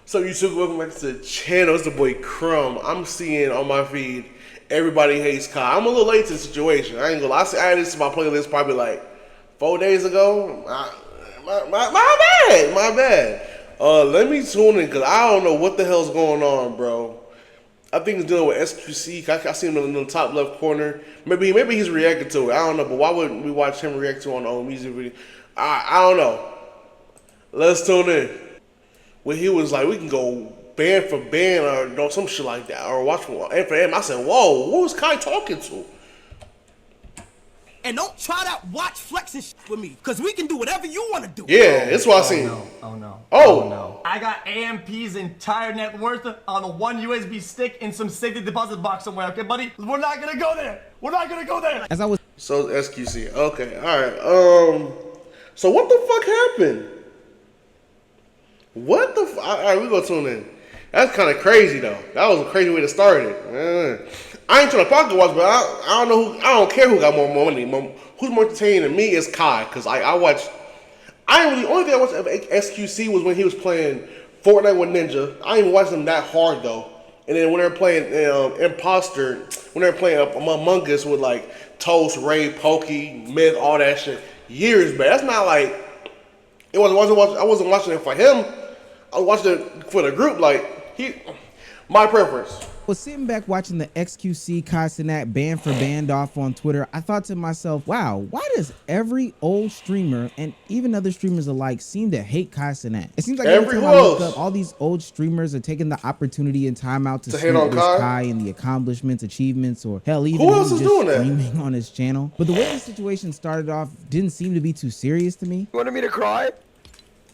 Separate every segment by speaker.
Speaker 1: So YouTube, welcome back to the channel. It's the boy Crumb. I'm seeing on my feed, everybody hates Kai. I'm a little late to the situation. I ain't gonna lie. I added this to my playlist probably like 4 days ago. My bad. Let me tune in because I don't know what the hell's going on, bro. I think it's dealing with SQC. I see him in the top left corner. Maybe he's reacting to it. I don't know. But why wouldn't we watch him react to it on the old music video? I don't know. Let's tune in. When he was like, we can go band for band or some shit like that, or watch for M for M. I said, whoa, who was Kai talking to?
Speaker 2: And don't try that watch flexing shit with me, because we can do whatever you want to do.
Speaker 1: Yeah, that's what I seen.
Speaker 3: No. Oh no.
Speaker 1: Oh
Speaker 3: no. I got AMP's entire net worth on a one USB stick in some safety deposit box somewhere, okay, buddy? We're not gonna go there. We're not gonna go there.
Speaker 4: As I was
Speaker 1: So SQC. Okay, alright. So what the fuck happened? What the fuck? Alright, we gonna tune in. That's kind of crazy though. That was a crazy way to start it. I ain't trying to pocket watch, but I don't know who. I don't care who got more money. Who's more entertaining than me is Kai, because I watched. Only thing I watched of SQC was when he was playing Fortnite with Ninja. I didn't even watch him that hard though. And then when they were playing Imposter, when they were playing Among Us with like Toast, Ray, Pokey, Myth, all that shit, years back. That's not like I wasn't watching it for him. I was watching it for the group. Like my preference.
Speaker 4: was sitting back watching the XQC Kai Cenat band for band off on Twitter. I thought to myself, wow, why does every old streamer and even other streamers alike seem to hate Kai Cenat? It seems like every time I look up, all these old streamers are taking the opportunity and time out to hate on Kai and the accomplishments, achievements, or hell, even just streaming on his channel. But the way the situation started off didn't seem to be too serious to me.
Speaker 5: You wanted me to cry?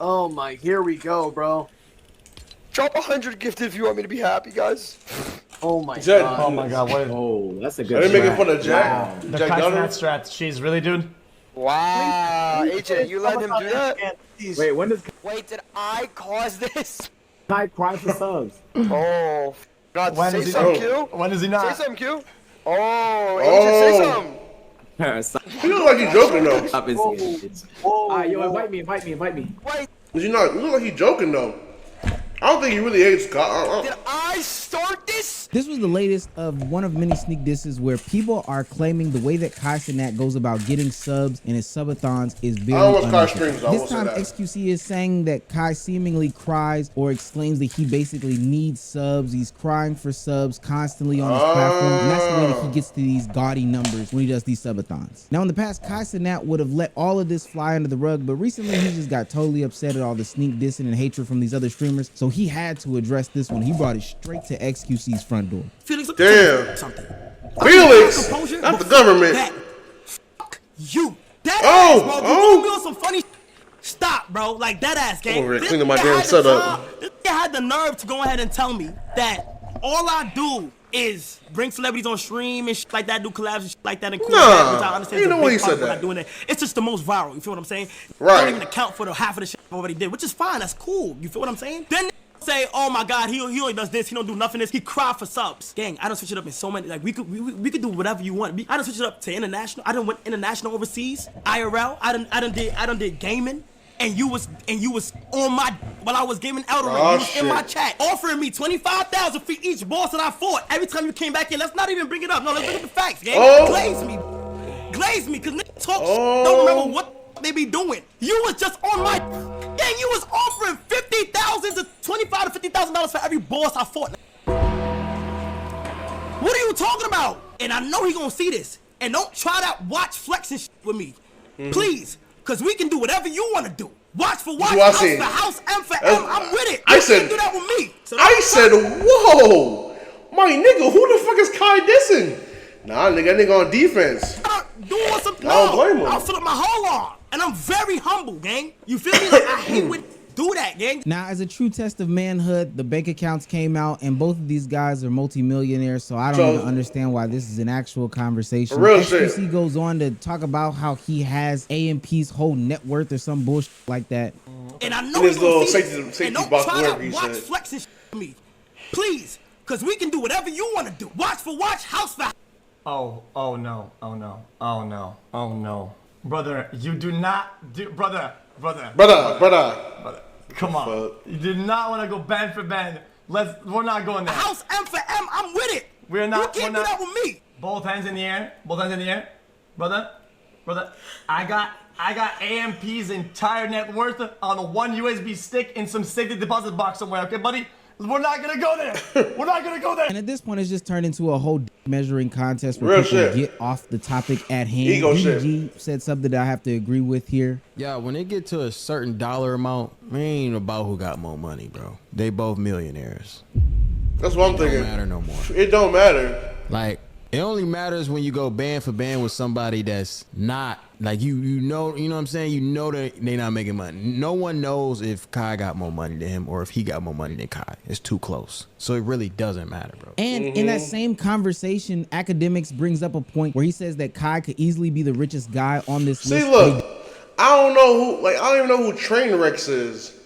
Speaker 6: Oh my, here we go, bro.
Speaker 5: Drop 100 gifted if you want me to be happy, guys.
Speaker 6: Oh my god.
Speaker 3: Oh my god, what?
Speaker 7: Oh, that's a good.
Speaker 1: Are they making fun of Jack?
Speaker 3: The Kai Cenat strats. She's really, dude.
Speaker 5: Wow, AJ, you let him do that?
Speaker 7: Wait, when does
Speaker 5: Wait, did I cause this?
Speaker 7: Kai cry for subs?
Speaker 5: Oh, God,
Speaker 3: When
Speaker 5: say
Speaker 3: is he-
Speaker 5: something, Q.
Speaker 3: When is he not?
Speaker 5: Say something, Q. Oh, AJ, say something.
Speaker 1: You look like you're joking though.
Speaker 7: Stop instigating. Alright, yo, invite me.
Speaker 5: Wait,
Speaker 1: But you look like you're joking though. I don't think he really hates Kai.
Speaker 5: did I start this?
Speaker 4: This was the latest of one of many sneak disses where people are claiming the way that Kai Cenat goes about getting subs and his subathons is very unethical. This time XQC is saying that Kai seemingly cries or exclaims that he basically needs subs. He's crying for subs constantly on his platform, and that's the way that he gets to these gaudy numbers when he does these subathons. Now in the past, Kai Cenat would have let all of this fly under the rug, but recently he just got totally upset at all the sneak dissing and hatred from these other streamers, so he had to address this one. He brought it straight to XQC's front door.
Speaker 2: Felix,
Speaker 1: Damn.
Speaker 2: something.
Speaker 1: Felix, not the government.
Speaker 2: Fuck you. That ass, bro. You doing some funny Stop, bro. Like, that ass, gang.
Speaker 1: I'm over here cleaning my damn setup.
Speaker 2: This guy had the nerve to go ahead and tell me that all I do is bring celebrities on stream and shit like that, do collabs and shit like that, and cool that, which I understand.
Speaker 1: You know what he said
Speaker 2: that. Doing it. It's just the most viral. You feel what I'm saying?
Speaker 1: Right.
Speaker 2: Don't even account for the half of the shit I already did, which is fine. That's cool. You feel what I'm saying? Then say, oh my God, he only does this. He don't do nothing. He cry for subs. Gang, I don't switch it up in so many. Like we could do whatever you want. I don't switch it up to international. I done went international overseas. IRL. I done did gaming. And you was on my while I was gaming Elden Ring. You was in my chat offering me 25,000 for each boss that I fought. Every time you came back in, let's not even bring it up. No, let's look at the facts, gang. Glaze me, cause niggas talk don't remember what they be doing. You was just on my gang. You was offering 50,000 to 25 to $50,000 for every boss I fought. What are you talking about? And I know he gonna see this. And don't try that watch flexing shit with me, please. Cause we can do whatever you want to do. Watch for watch, house for house, M for M. I'm with it. You can't do that with me. So
Speaker 1: I said, whoa, my nigga, who the fuck is Kai dissing? Nah, nigga, that nigga on defense.
Speaker 2: Doing something.
Speaker 1: I don't blame him.
Speaker 2: I'll fill up my whole arm, and I'm very humble, gang. You feel me? Like, I hate when do that, gang.
Speaker 4: Now, as a true test of manhood, the bank accounts came out, and both of these guys are multimillionaires, so I don't even understand why this is an actual conversation. XQC goes on to talk about how he has AMP's whole net worth or some bullshit like that.
Speaker 2: And I know he's gonna see this. And don't try to watch flexing shit with me, please, because we can do whatever you want to do. Watch for watch, house for house.
Speaker 3: Oh no. Brother, you do not do, brother. Come on. You did not want to go band for band. We're not going there.
Speaker 2: House M for M, I'm with it.
Speaker 3: We're not.
Speaker 2: You can't do that with me.
Speaker 3: Both hands in the air. Both hands in the air. Brother. I got AMP's entire net worth on a one USB stick in some safety deposit box somewhere, okay, buddy? We're not gonna go there. We're not gonna go there.
Speaker 4: And at this point, it's just turned into a whole measuring contest where people get off the topic at hand.
Speaker 1: Ego
Speaker 4: BG said something that I have to agree with here.
Speaker 8: Yeah, when they get to a certain dollar amount, it ain't about who got more money, bro. They both millionaires.
Speaker 1: That's what I'm thinking.
Speaker 8: It don't matter no more.
Speaker 1: It don't matter.
Speaker 8: Like, it only matters when you go band for band with somebody that's not like you know what I'm saying? You know that they not making money. No one knows if Kai got more money than him or if he got more money than Kai. It's too close. So it really doesn't matter, bro.
Speaker 4: And in that same conversation, Academics brings up a point where he says that Kai could easily be the richest guy on this list.
Speaker 1: See, look, I don't know who, like, I don't even know who Trainwrecks is.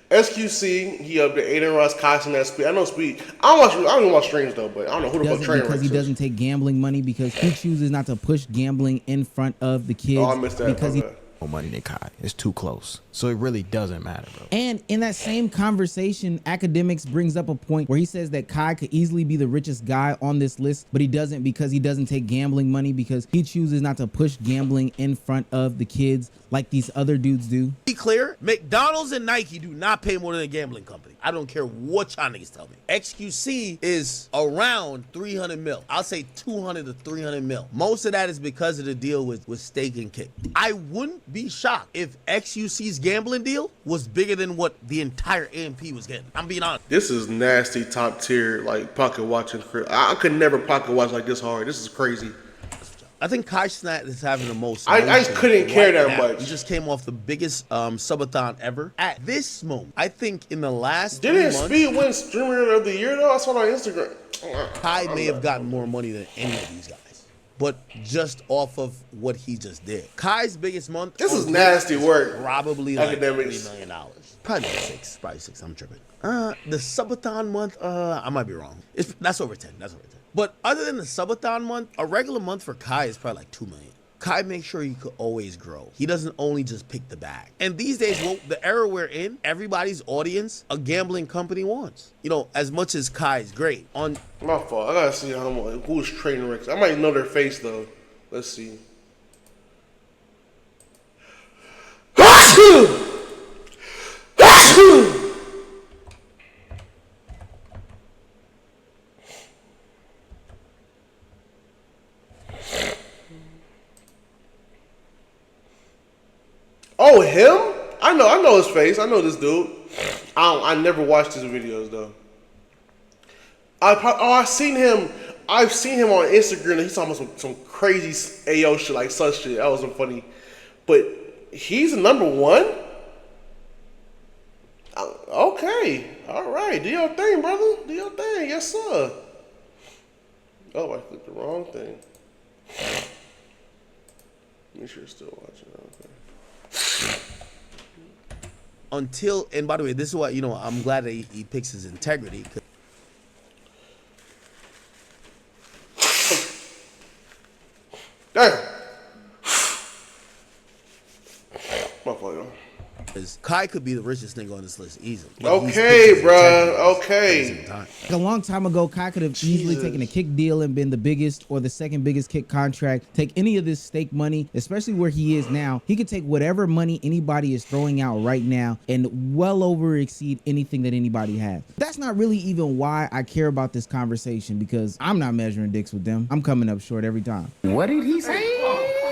Speaker 1: SQC, he up there, Aiden Ross, Costin, that Speed. I know Speed. I don't even watch streams though, but I don't know who the fuck Trainwrecks is.
Speaker 4: Because he doesn't take gambling money, because he chooses not to push gambling in front of the kids.
Speaker 1: Oh, I missed that.
Speaker 4: Because he
Speaker 8: more money than Kai. It's too close. So it really doesn't matter, bro.
Speaker 4: And in that same conversation, Academics brings up a point where he says that Kai could easily be the richest guy on this list, but he doesn't, because he doesn't take gambling money, because he chooses not to push gambling in front of the kids like these other dudes do.
Speaker 9: Be clear, McDonald's and Nike do not pay more than a gambling company. I don't care what y'all niggas tell me. XQC is around 300 mil. I'll say 200 to 300 mil. Most of that is because of the deal with Steak and Kick. I wouldn't be shocked if XUC's gambling deal was bigger than what the entire AMP was getting. I'm being honest.
Speaker 1: This is nasty, top tier, like pocket watching. I could never pocket watch like this hard. This is crazy.
Speaker 9: I think Kai Cenat is having the most.
Speaker 1: I just couldn't care that much.
Speaker 9: He just came off the biggest subathon ever. At this moment, I think in the last
Speaker 1: Didn't Speed win Streamer of the Year though? I saw it on Instagram.
Speaker 9: Kai may have gotten more money than any of these guys, but just off of what he just did. Kai's biggest month.
Speaker 1: This is nasty work.
Speaker 9: Probably like
Speaker 1: Academics.
Speaker 9: $3 million. Probably six. Probably six. I'm tripping. The subathon month. I might be wrong. That's over 10. That's over 10. But other than the subathon month, a regular month for Kai is probably like $2 million. Kai makes sure he could always grow. He doesn't only just pick the bag. And these days, the era we're in, everybody's audience, a gambling company wants. You know, as much as Kai is great. On
Speaker 1: my fault. I gotta see who's Trainwrecks. I might know their face though. Let's see. Oh, him? I know his face. I know this dude. I never watched his videos though. I've seen him on Instagram. He's talking about some crazy AO shit, like such shit. That wasn't funny. But he's number one? Okay. All right. Do your thing, brother. Do your thing. Yes, sir. Oh, I clicked the wrong thing. Make sure you're still watching. Okay.
Speaker 9: Until, and by the way, this is what, I'm glad that he picks his integrity.
Speaker 1: Damn. My fault.
Speaker 9: Kai could be the richest nigga on this list easily.
Speaker 1: Okay, bro. Okay.
Speaker 4: A long time ago, Kai could have easily taken a Kick deal and been the biggest or the second biggest Kick contract. Take any of this stake money, especially where he is now. He could take whatever money anybody is throwing out right now and well over exceed anything that anybody has. That's not really even why I care about this conversation, because I'm not measuring dicks with them. I'm coming up short every time.
Speaker 7: What did he say?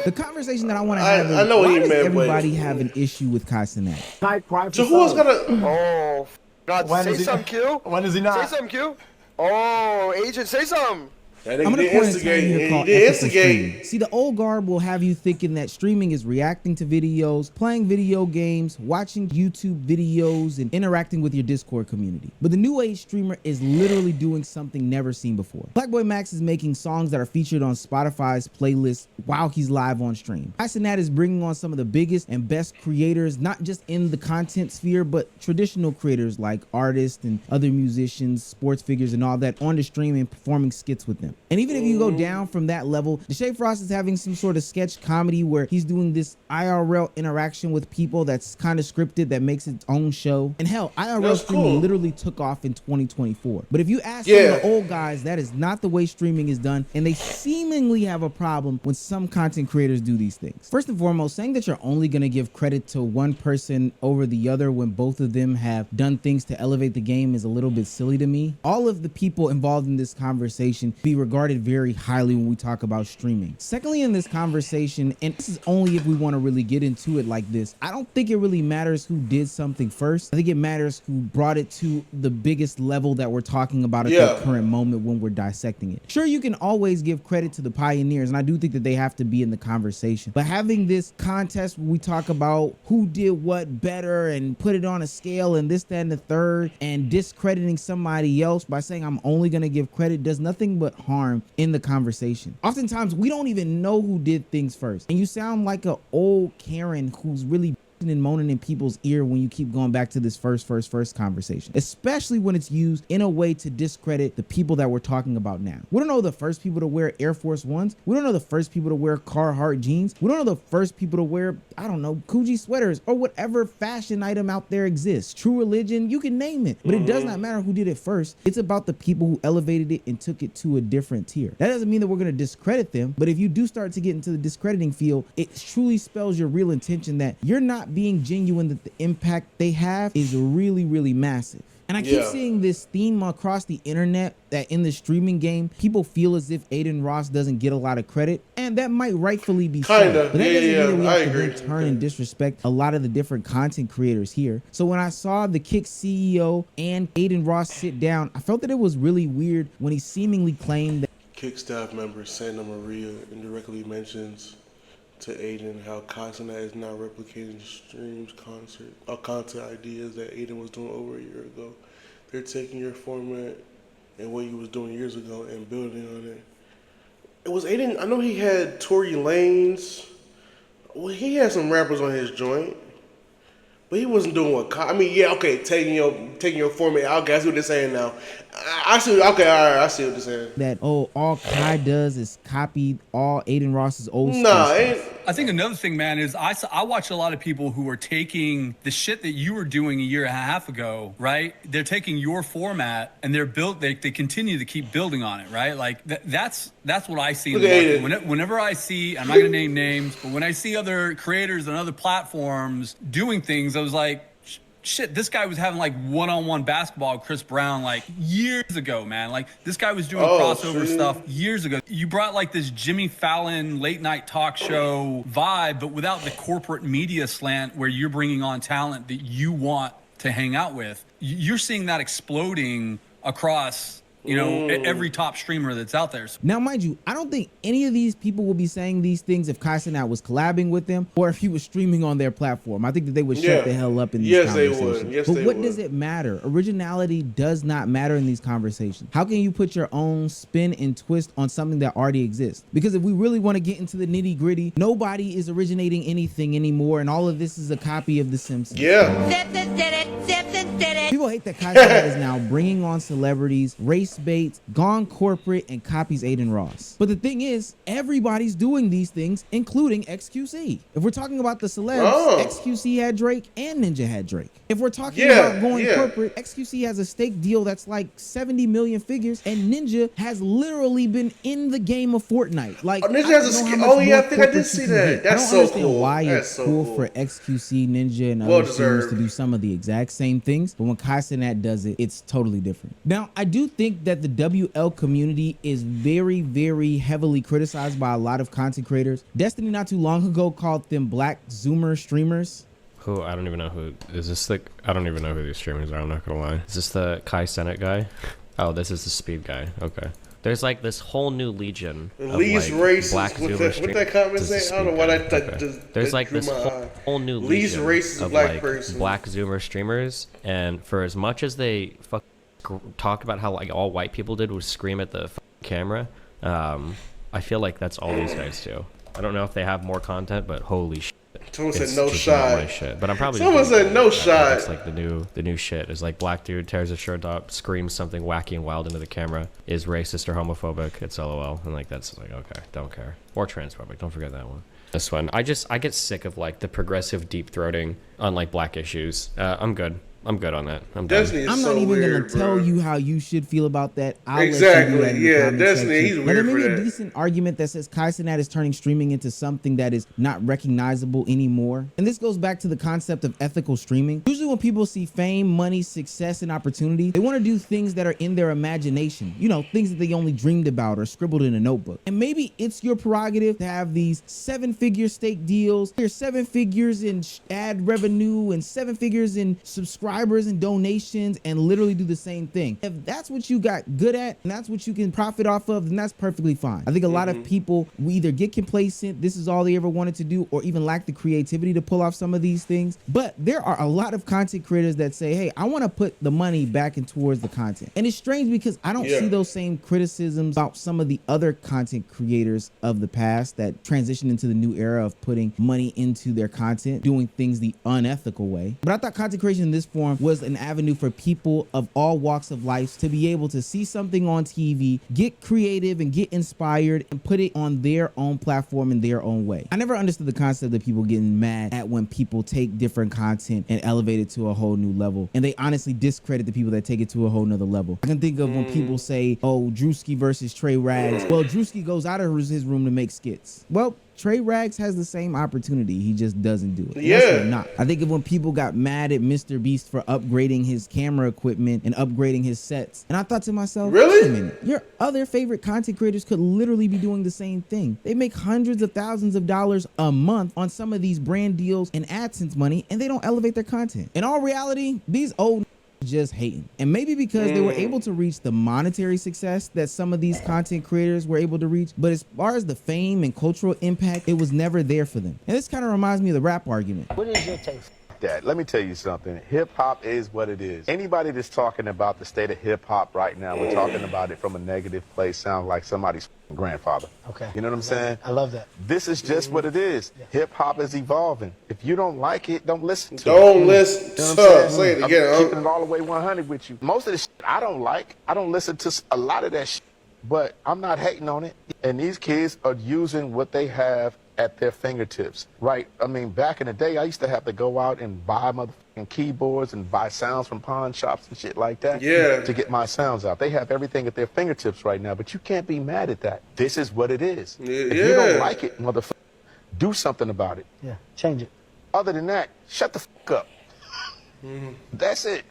Speaker 4: The conversation that I want to have is,
Speaker 1: I know what
Speaker 4: why
Speaker 1: he
Speaker 4: does
Speaker 1: meant,
Speaker 4: everybody have an issue with Kai Cenat?
Speaker 1: So who else gonna?
Speaker 5: Oh, God, say something, Q.
Speaker 3: When is he not?
Speaker 5: Say something, Q. Oh, Agent, say something.
Speaker 4: I'm gonna point at something here called ethical streaming. See, the old guard will have you thinking that streaming is reacting to videos, playing video games, watching YouTube videos, and interacting with your Discord community. But the new age streamer is literally doing something never seen before. Blackboy Max is making songs that are featured on Spotify's playlist while he's live on stream. Kai Cenat is bringing on some of the biggest and best creators, not just in the content sphere, but traditional creators like artists and other musicians, sports figures, and all that on the stream and performing skits with them. them. And even if you go down from that level, Deshae Frost is having some sort of sketch comedy where he's doing this IRL interaction with people that's kind of scripted that makes its own show. And hell, IRL streaming literally took off in 2024. But if you ask some of the old guys, that is not the way streaming is done, and they seemingly have a problem when some content creators do these things. First and foremost, saying that you're only going to give credit to one person over the other when both of them have done things to elevate the game is a little bit silly to me. All of the people involved in this conversation be regarded very highly when we talk about streaming. Secondly, in this conversation, and this is only if we want to really get into it like this, I don't think it really matters who did something first. I think it matters who brought it to the biggest level that we're talking about at the current moment when we're dissecting it. Sure, you can always give credit to the pioneers, and I do think that they have to be in the conversation. But having this contest where we talk about who did what better and put it on a scale and this, that, and the third, and discrediting somebody else by saying I'm only going to give credit does nothing but harm in the conversation. Oftentimes, we don't even know who did things first. And you sound like an old Karen who's really and moaning in people's ear when you keep going back to this first conversation, especially when it's used in a way to discredit the people that we're talking about now. We don't know the first people to wear Air Force Ones. We don't know the first people to wear Carhartt jeans. We don't know the first people to wear, I don't know, Coogee sweaters or whatever fashion item out there exists. True Religion, you can name it, but it does not matter who did it first. It's about the people who elevated it and took it to a different tier. That doesn't mean that we're going to discredit them, but if you do start to get into the discrediting field, it truly spells your real intention that you're not being genuine, that the impact they have is really, really massive. And I keep seeing this theme across the internet that in the streaming game, people feel as if Adin Ross doesn't get a lot of credit, and that might rightfully be so. But that doesn't mean that we have to then turn and disrespect a lot of the different content creators here. So when I saw the Kick CEO and Adin Ross sit down, I felt that it was really weird when he seemingly claimed that
Speaker 1: Kick staff member Santa Maria indirectly mentions to Adin how Kaizenat is now replicating streams, content ideas that Adin was doing over a year ago. They're taking your format and what he was doing years ago and building on it. It was Adin. I know he had Tory Lanez. Well, he had some rappers on his joint, but he wasn't doing what I mean, taking your format. Okay, I see what they're saying now. I see. Okay, all right, I see what they're saying.
Speaker 4: That all Kai does is copy all Adin Ross's old stuff.
Speaker 10: Nah, I think another thing, man, is I watch a lot of people who are taking the shit that you were doing a year and a half ago, right? They're taking your format and they continue to keep building on it, right? Like that's what I see in the market. Whenever I see, I'm not gonna name names, but when I see other creators on other platforms doing things, I was like, shit, this guy was having like one-on-one basketball with Chris Brown like years ago, man. Like this guy was doing crossover stuff years ago. You brought like this Jimmy Fallon late night talk show vibe, but without the corporate media slant where you're bringing on talent that you want to hang out with. You're seeing that exploding across every top streamer that's out there.
Speaker 4: Now, mind you, I don't think any of these people will be saying these things if Kaizenat was collabing with them or if he was streaming on their platform. I think that they would shut the hell up in these conversations. But what does it matter? Originality does not matter in these conversations. How can you put your own spin and twist on something that already exists? Because if we really want to get into the nitty gritty, nobody is originating anything anymore, and all of this is a copy of The Simpsons. People hate that Kaizenat is now bringing on celebrities, race baits, gone corporate, and copies Adin Ross. But the thing is, everybody's doing these things, including XQC. If we're talking about the celebs, XQC had Drake and Ninja had Drake. If we're talking about going corporate, XQC has a stake deal that's like 70 million figures, and Ninja has literally been in the game of Fortnite. Like,
Speaker 1: Ninja has a skin. I think I did see that. That's so cool.
Speaker 4: Why it's cool for XQC, Ninja, and other streamers to do some of the exact same things, but when Kaizenat does it, it's totally different. Now, I do think that the WL community is very, very heavily criticized by a lot of content creators. Destiny not too long ago called them Black Zoomer streamers.
Speaker 11: Who? I don't even know who is this. I don't even know who these streamers are. I'm not gonna lie. Is this the Kaizenat guy? Oh, this is the Speed guy. Okay. There's like this whole new legion of
Speaker 1: Lee's
Speaker 11: like
Speaker 1: race
Speaker 11: Black Zoomer streamers.
Speaker 1: What that comment saying? I don't know why that
Speaker 11: There's like this whole new legion of like Black Zoomer streamers, and for as much as they talk about how like all white people did was scream at the camera, I feel like that's all these guys do. I don't know if they have more content, but holy shit.
Speaker 1: Someone
Speaker 11: it's
Speaker 1: said no
Speaker 11: just not my
Speaker 1: shot.
Speaker 11: shit. But I'm probably
Speaker 1: Someone said no shot.
Speaker 11: It's like the new shit. Is like black dude tears his shirt up, screams something wacky and wild into the camera, is racist or homophobic. It's LOL, and like that's like okay, don't care. Or transphobic. Don't forget that one. This one, I get sick of like the progressive deep throating on like black issues. I'm good on that. I'm done.
Speaker 4: I'm not even gonna tell you how you should feel about that. I'll
Speaker 1: exactly.
Speaker 4: Let you do that in the
Speaker 1: Destiny.
Speaker 4: section.
Speaker 1: He's weird.
Speaker 4: But there may be
Speaker 1: for
Speaker 4: a
Speaker 1: that.
Speaker 4: decent argument that says Kai Cenat is turning streaming into something that is not recognizable anymore. And this goes back to the concept of ethical streaming. Usually when people see fame, money, success, and opportunity, they want to do things that are in their imagination. You know, things that they only dreamed about or scribbled in a notebook. And maybe it's your prerogative to have these 7-figure stake deals. There's 7 figures in ad revenue and 7 figures in subscribers and donations, and literally do the same thing. If that's what you got good at and that's what you can profit off of, then that's perfectly fine. I think a lot of people will either get complacent, this is all they ever wanted to do, or even lack the creativity to pull off some of these things. But there are a lot of content creators that say, hey, I want to put the money back in towards the content. And it's strange because I don't see those same criticisms about some of the other content creators of the past that transitioned into the new era of putting money into their content, doing things the unethical way. But I thought content creation in this form was an avenue for people of all walks of life to be able to see something on TV, get creative and get inspired, and put it on their own platform in their own way. I never understood the concept of people getting mad at when people take different content and elevate it to a whole new level. And they honestly discredit the people that take it to a whole nother level. I can think of when people say, oh, Drewski versus Trey Rags. Well, Drewski goes out of his room to make skits. Well, Trey Rags has the same opportunity. He just doesn't do it. Not. I think of when people got mad at Mr. Beast for upgrading his camera equipment and upgrading his sets. And I thought to myself, wait a minute, your other favorite content creators could literally be doing the same thing. They make hundreds of thousands of dollars a month on some of these brand deals and AdSense money, and they don't elevate their content. In all reality, these old just hating. And maybe because they were able to reach the monetary success that some of these content creators were able to reach, but as far as the fame and cultural impact, it was never there for them. And this kind of reminds me of the rap argument.
Speaker 12: What is your taste?
Speaker 13: That. Let me tell you something. Hip hop is what it is. Anybody that's talking about the state of hip hop right now, we're talking about it from a negative place, sounds like somebody's grandfather.
Speaker 12: Okay.
Speaker 13: You know what I'm saying?
Speaker 12: I love that.
Speaker 13: This is just what it is. Yeah. Hip hop is evolving. If you don't like it, don't listen to it.
Speaker 1: Don't listen to it. Say it again.
Speaker 13: I'm keeping it all the way 100 with you. Most of the shit I don't like. I don't listen to a lot of that shit, but I'm not hating on it. And these kids are using what they have at their fingertips, right? I mean, back in the day, I used to have to go out and buy motherfucking keyboards and buy sounds from pawn shops and shit like that to get my sounds out. They have everything at their fingertips right now, but you can't be mad at that. This is what it is. If you don't like it, motherfucker, do something about it.
Speaker 12: Yeah, change it.
Speaker 13: Other than that, shut the fuck up. That's it.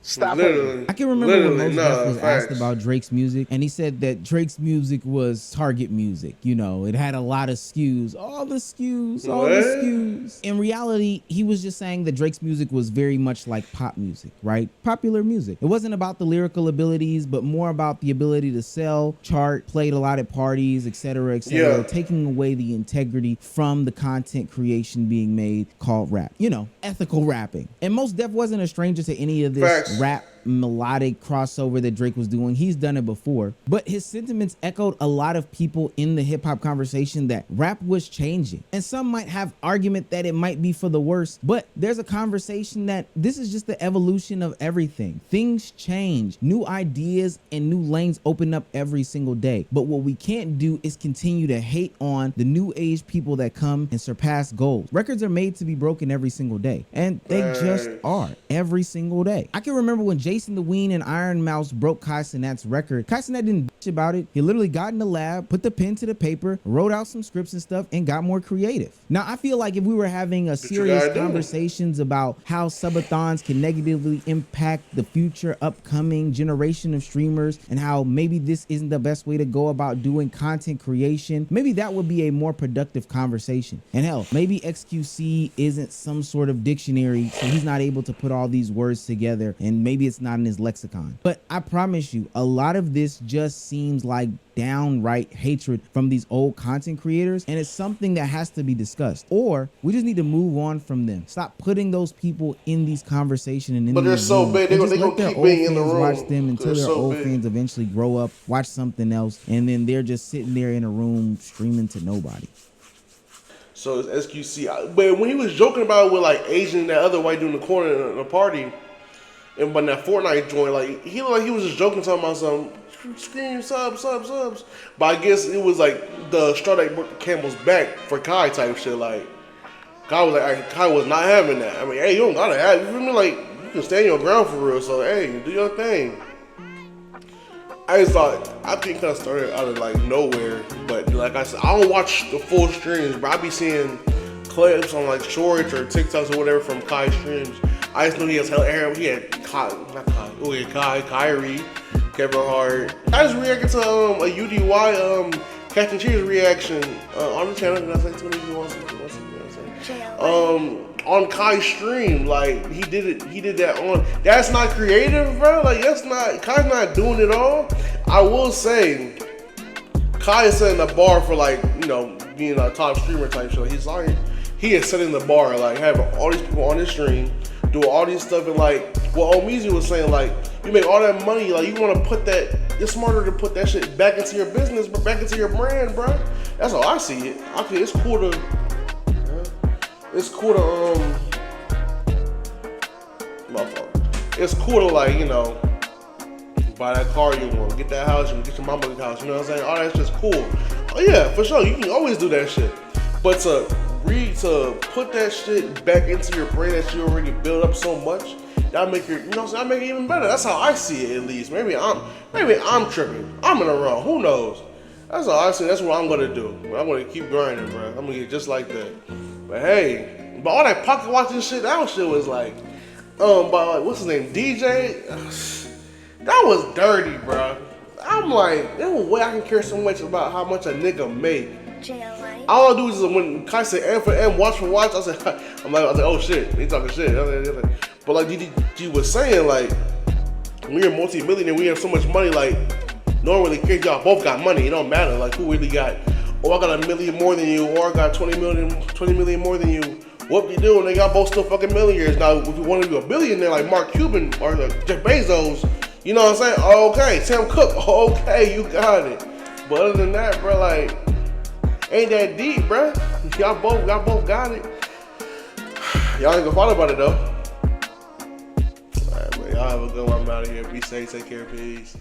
Speaker 13: Stop
Speaker 4: it. I can remember when Mos Def was asked about Drake's music, and he said that Drake's music was Target music. You know, it had a lot of skews, all the skews. In reality, he was just saying that Drake's music was very much like pop music, right? Popular music. It wasn't about the lyrical abilities, but more about the ability to sell, chart, played a lot at parties, etc., taking away the integrity from the content creation being made called rap. You know, ethical rapping. And Mos Def wasn't a stranger to any of this rap melodic crossover that Drake was doing. He's done it before, but his sentiments echoed a lot of people in the hip hop conversation that rap was changing. And some might have argument that it might be for the worse, but there's a conversation that this is just the evolution of everything. Things change, new ideas and new lanes open up every single day. But what we can't do is continue to hate on the new age people that come and surpass goals. Records are made to be broken every single day, and they just are every single day. I can remember when Jason the Ween and Iron Mouse broke Kai Cenat's record. Kai Cenat didn't bitch about it. He literally got in the lab, put the pen to the paper, wrote out some scripts and stuff, and got more creative. Now, I feel like if we were having a serious conversations about how subathons can negatively impact the future upcoming generation of streamers and how maybe this isn't the best way to go about doing content creation, maybe that would be a more productive conversation. And hell, maybe XQC isn't some sort of dictionary, so he's not able to put all these words together, and maybe it's not in his lexicon. But I promise you, a lot of this just seems like downright hatred from these old content creators, and it's something that has to be discussed, or we just need to move on from them. Stop putting those people in these conversations and in
Speaker 1: but they're so big, they're gonna keep being in the room.
Speaker 4: Watch them until their old fans eventually grow up, watch something else, and then they're just sitting there in a room streaming to nobody.
Speaker 1: So it's SQC. But when he was joking about it with like Asian and that other white dude in the corner in the party, and when that Fortnite joint, like he looked like he was just joking, talking about some scream subs. But I guess it was like the straw that broke the camel's back for Kai type shit. Like Kai was like, Kai was not having that. I mean, hey, you don't gotta have it. You feel me? Like you can stand your ground for real. So hey, do your thing. I just thought, I think it kind of started out of like nowhere, but like I said, I don't watch the full streams, but I be seeing clips on like shorts or TikToks or whatever from Kai streams. I just knew he had Kyrie, Kevin Hart. I just reacted to a UDY Captain Cheers reaction on the channel. Can I say 20 you want to on Kai's stream, like he did that on. That's not creative, bro. Like that's not, Kai's not doing it all. I will say, Kai is setting the bar for like, you know, being a top streamer type show. He is setting the bar, like having all these people on his stream, doing all these stuff, and like what Omizi was saying, like you make all that money, like you want to put that. It's smarter to put that shit back into your business, but back into your brand, bro. That's how I see it. I think it's cool to. It's cool to like, you know, buy that car you want, get that house, you get your mama's house, you know what I'm saying? All that's just cool. Oh yeah, for sure, you can always do that shit. But to put that shit back into your brain that you already built up so much, that'll make your, you know what I'm saying? That'll make it even better. That's how I see it, at least. Maybe I'm tripping. I'm in the wrong. Who knows? That's how I see it. That's what I'm gonna do. I'm gonna keep grinding, bro. I'm gonna get just like that. But hey, but all that pocket watching shit, that shit was like, by like, what's his name, DJ? That was dirty, bro. I'm like, there's no way I can care so much about how much a nigga make. All I do is when Kai said M for M, watch for watch, I was like, oh shit, they talking shit. But like DDG was saying, like, when you're a multi-millionaire, we have so much money, like, no one really cares. Y'all both got money. It don't matter, like, who really got. Oh, I got $1 million more than you, or I got 20 million more than you. What you doing? They got both still fucking millionaires. Now, if you want to be a billionaire like Mark Cuban or Jeff Bezos, you know what I'm saying? Oh, okay, Tim Cook, okay, you got it. But other than that, bro, like, ain't that deep, bro. Y'all both got it. Y'all ain't gonna follow about it though. All right, man, y'all have a good one. I'm out of here. Be safe, take care, peace.